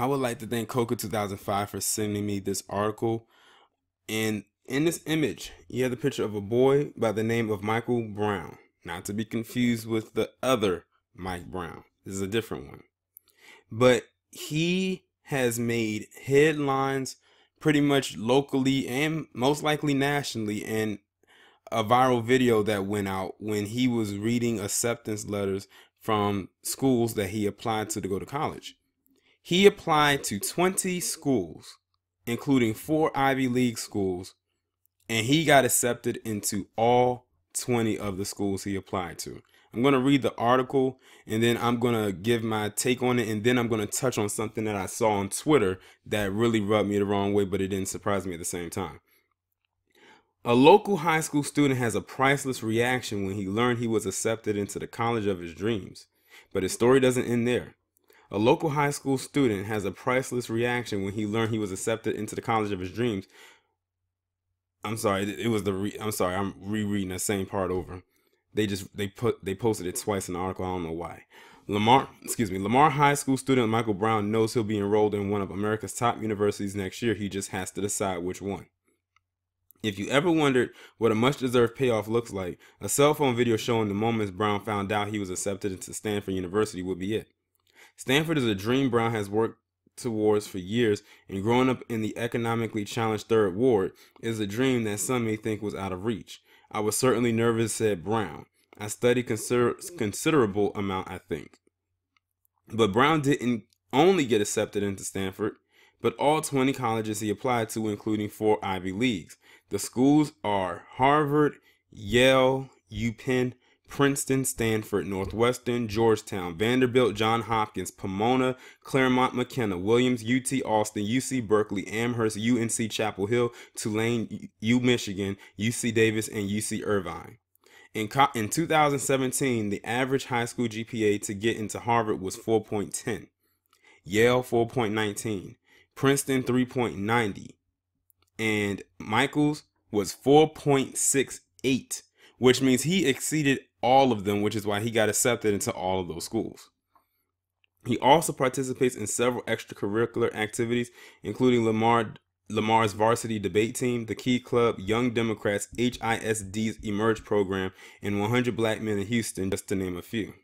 I would like to thank Coca 2005 for sending me this article. And in this image, you have the picture of a boy by the name of Michael Brown, not to be confused with the other Mike Brown. This is a different one. But he has made headlines pretty much locally and most likely nationally in a viral video that went out when he was reading acceptance letters from schools that he applied to go to college. He applied to 20 schools, including 4 Ivy League schools, and he got accepted into all 20 of the schools he applied to. I'm going to read the article, and then I'm going to give my take on it, and then I'm going to touch on something that I saw on Twitter that really rubbed me the wrong way, but it didn't surprise me at the same time. A local high school student has a priceless reaction when he learned he was accepted into the college of his dreams. But his story doesn't end there. A local high school student has a priceless reaction when he learned he was accepted into the college of his dreams. I'm sorry, it was I'm sorry, I'm rereading the same part over. They posted it twice in the article. I don't know why. Lamar High School student Michael Brown knows he'll be enrolled in one of America's top universities next year. He just has to decide which one. If you ever wondered what a much-deserved payoff looks like, a cell phone video showing the moments Brown found out he was accepted into Stanford University would be it. Stanford is a dream Brown has worked towards for years, and growing up in the economically challenged Third Ward is a dream that some may think was out of reach. I was certainly nervous, said Brown. I studied considerable amount, I think. But Brown didn't only get accepted into Stanford, but all 20 colleges he applied to, including 4 Ivy Leagues. The schools are Harvard, Yale, UPenn, Princeton, Stanford, Northwestern, Georgetown, Vanderbilt, Johns Hopkins, Pomona, Claremont McKenna, Williams, UT Austin, UC Berkeley, Amherst, UNC Chapel Hill, Tulane, U Michigan, UC Davis, and UC Irvine. In 2017, the average high school GPA to get into Harvard was 4.10, Yale 4.19, Princeton 3.90, and Michael's was 4.68, which means he exceeded all of them, which is why he got accepted into all of those schools. He also participates in several extracurricular activities, including Lamar's varsity debate team, the Key Club, Young Democrats, HISD's Emerge program, and 100 Black Men in Houston, just to name a few.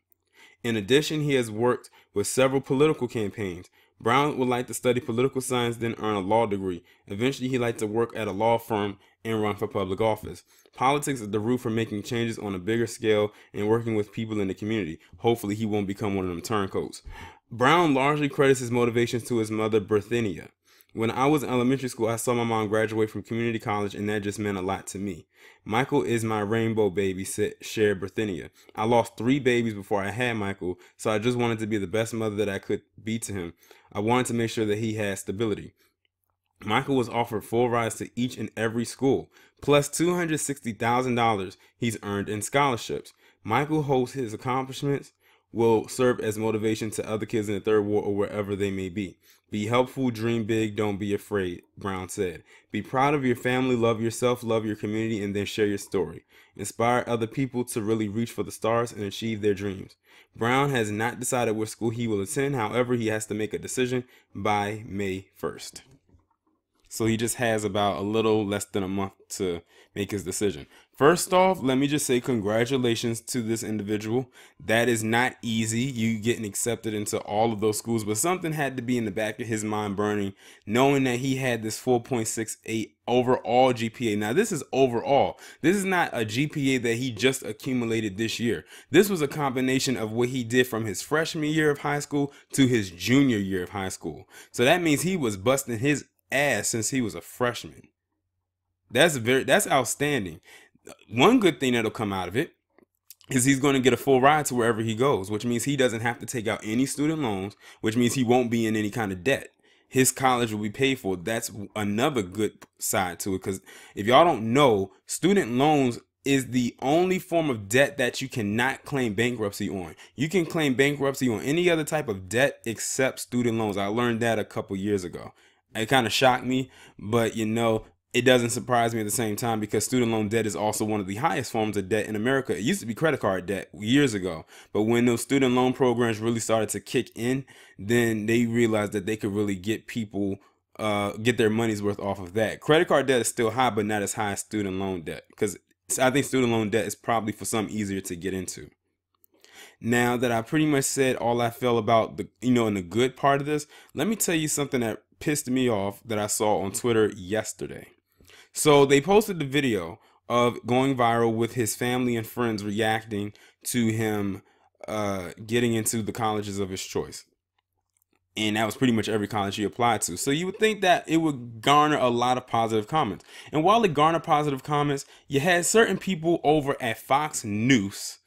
In addition, he has worked with several political campaigns. Brown would like to study political science, then earn a law degree. Eventually, he'd like to work at a law firm and run for public office. Politics is the route for making changes on a bigger scale and working with people in the community. Hopefully, he won't become one of them turncoats. Brown largely credits his motivations to his mother, Berthenia. When I was in elementary school, I saw my mom graduate from community college, and that just meant a lot to me. Michael is my rainbow baby, shared Berthenia. I lost 3 babies before I had Michael, so I just wanted to be the best mother that I could be to him. I wanted to make sure that he had stability. Michael was offered full rides to each and every school, plus $260,000 he's earned in scholarships. Michael hopes his accomplishments will serve as motivation to other kids in the Third Ward or wherever they may be. Be helpful, dream big, don't be afraid, Brown said. Be proud of your family, love yourself, love your community, and then share your story. Inspire other people to really reach for the stars and achieve their dreams. Brown has not decided which school he will attend. However, he has to make a decision by May 1st. So he just has about a little less than a month to make his decision. First off, let me just say congratulations to this individual. That is not easy, you getting accepted into all of those schools, but something had to be in the back of his mind burning, knowing that he had this 4.68 overall GPA. Now, this is overall. This is not a GPA that he just accumulated this year. This was a combination of what he did from his freshman year of high school to his junior year of high school. So that means he was busting his ass since he was a freshman. That's outstanding. One good thing that'll come out of it is he's going to get a full ride to wherever he goes, which means he doesn't have to take out any student loans, which means he won't be in any kind of debt. His college will be paid for. That's another good side to it, because if y'all don't know, student loans is the only form of debt that you cannot claim bankruptcy on. You can claim bankruptcy on any other type of debt except student loans. I learned that a couple years ago. It kind of shocked me, but it doesn't surprise me at the same time, because student loan debt is also one of the highest forms of debt in America. It used to be credit card debt years ago, but when those student loan programs really started to kick in, then they realized that they could really get people get their money's worth off of that. Credit card debt is still high, but not as high as student loan debt, because I think student loan debt is probably for some easier to get into. Now that I pretty much said all I feel about the, in the good part of this, let me tell you something that pissed me off that I saw on Twitter yesterday. So they posted the video of going viral with his family and friends reacting to him getting into the colleges of his choice. And that was pretty much every college he applied to. So you would think that it would garner a lot of positive comments. And while it garnered positive comments, you had certain people over at Fox News,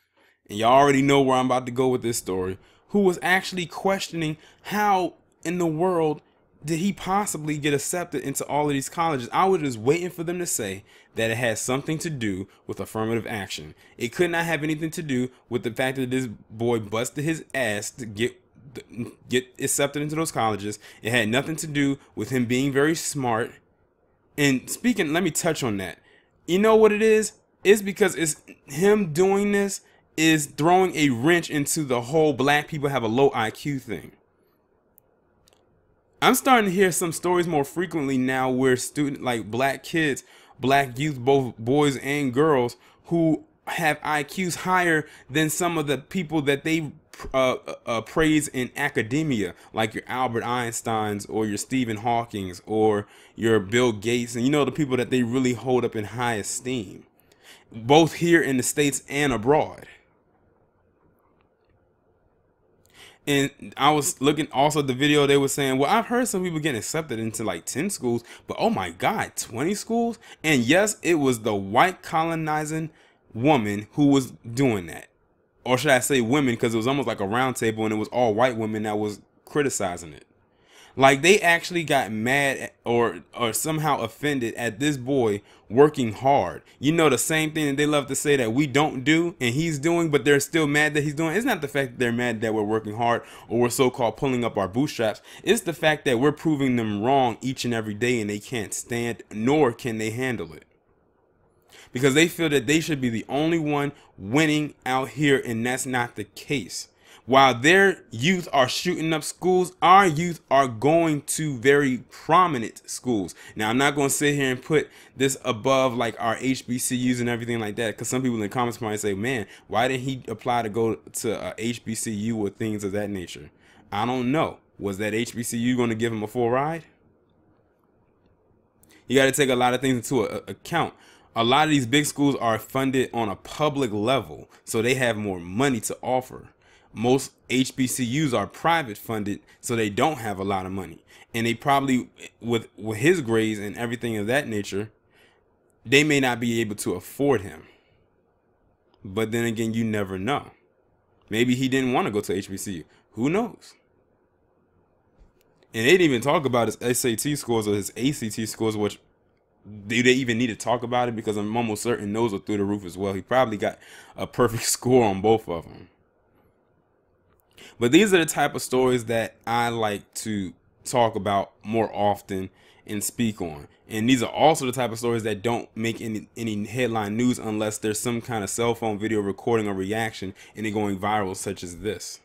and y'all already know where I'm about to go with this story, who was actually questioning how in the world did he possibly get accepted into all of these colleges. I was just waiting for them to say that it had something to do with affirmative action. It could not have anything to do with the fact that this boy busted his ass to get accepted into those colleges. It had nothing to do with him being very smart. And speaking, let me touch on that. You know what it is? It's because it's him doing this is throwing a wrench into the whole black people have a low IQ thing. I'm starting to hear some stories more frequently now where like black kids, black youth, both boys and girls, who have IQs higher than some of the people that they praise in academia, like your Albert Einsteins or your Stephen Hawkings or your Bill Gates, and the people that they really hold up in high esteem, both here in the States and abroad. And I was looking also at the video, they were saying, well, I've heard some people getting accepted into like 10 schools, but oh my God, 20 schools? And yes, it was the white colonizing woman who was doing that. Or should I say women, because it was almost like a round table and it was all white women that was criticizing it. Like they actually got mad or somehow offended at this boy working hard. The same thing that they love to say that we don't do and he's doing, but they're still mad that he's doing. It's not the fact that they're mad that we're working hard or we're so-called pulling up our bootstraps. It's the fact that we're proving them wrong each and every day, and they can't stand nor can they handle it. Because they feel that they should be the only one winning out here, and that's not the case. While their youth are shooting up schools, our youth are going to very prominent schools. Now, I'm not going to sit here and put this above like our HBCUs and everything like that, because some people in the comments might say, man, why didn't he apply to go to HBCU or things of that nature? I don't know. Was that HBCU going to give him a full ride? You got to take a lot of things into account. A lot of these big schools are funded on a public level, so they have more money to offer. Most HBCUs are private funded, so they don't have a lot of money. And they probably, with his grades and everything of that nature, they may not be able to afford him. But then again, you never know. Maybe he didn't want to go to HBCU. Who knows? And they didn't even talk about his SAT scores or his ACT scores, which do they even need to talk about it? Because I'm almost certain those are through the roof as well. He probably got a perfect score on both of them. But these are the type of stories that I like to talk about more often and speak on. And these are also the type of stories that don't make any headline news unless there's some kind of cell phone video recording a reaction and it going viral, such as this.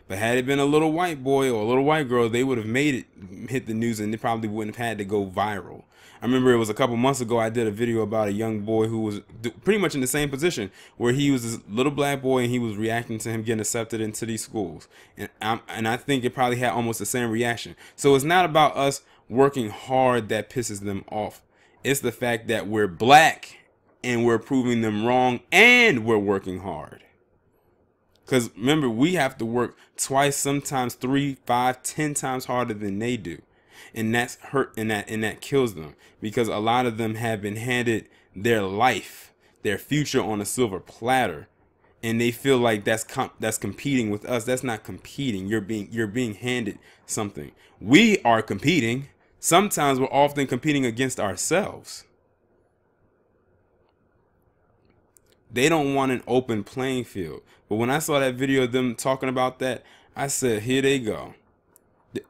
But had it been a little white boy or a little white girl, they would have made it hit the news and they probably wouldn't have had to go viral. I remember it was a couple months ago, I did a video about a young boy who was pretty much in the same position, where he was this little black boy and he was reacting to him getting accepted into these schools. And I think it probably had almost the same reaction. So it's not about us working hard that pisses them off. It's the fact that we're black and we're proving them wrong and we're working hard. Because remember, we have to work twice, sometimes 3, 5, 10 times harder than they do. And that's hurt, and that kills them, because a lot of them have been handed their life, their future on a silver platter, and they feel like that's competing with us. That's not competing. You're being handed something. We are competing. Sometimes we're often competing against ourselves. They don't want an open playing field. But when I saw that video of them talking about that, I said, here they go.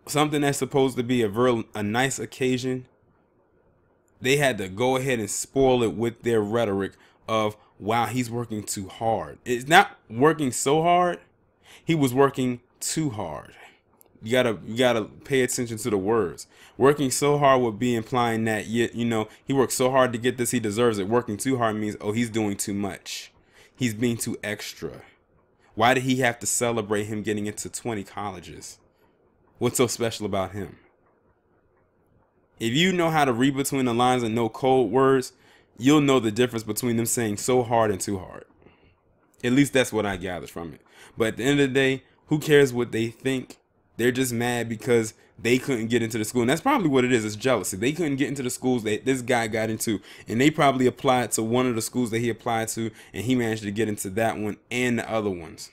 Something that's supposed to be a nice occasion they had to go ahead and spoil it with their rhetoric of, wow, he's working too hard. It's not working so hard. He was working too hard. You gotta pay attention to the words. Working so hard would be implying that, he worked so hard to get this, he deserves it. Working too hard means, oh, he's doing too much. He's being too extra. Why did he have to celebrate him getting into 20 colleges? What's so special about him? If you know how to read between the lines and know code words, you'll know the difference between them saying so hard and too hard. At least that's what I gathered from it. But at the end of the day, who cares what they think? They're just mad because they couldn't get into the school. And that's probably what it is. It's jealousy. They couldn't get into the schools that this guy got into. And they probably applied to one of the schools that he applied to. And he managed to get into that one and the other ones.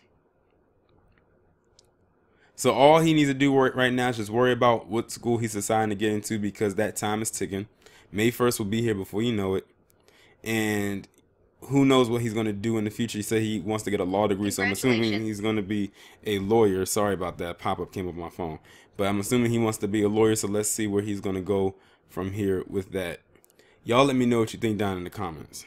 So all he needs to do right now is just worry about what school he's deciding to get into, because that time is ticking. May 1st will be here before you know it. And who knows what he's going to do in the future. He said he wants to get a law degree, so I'm assuming he's going to be a lawyer. Sorry about that. Pop-up came up on my phone. But I'm assuming he wants to be a lawyer, so let's see where he's going to go from here with that. Y'all let me know what you think down in the comments.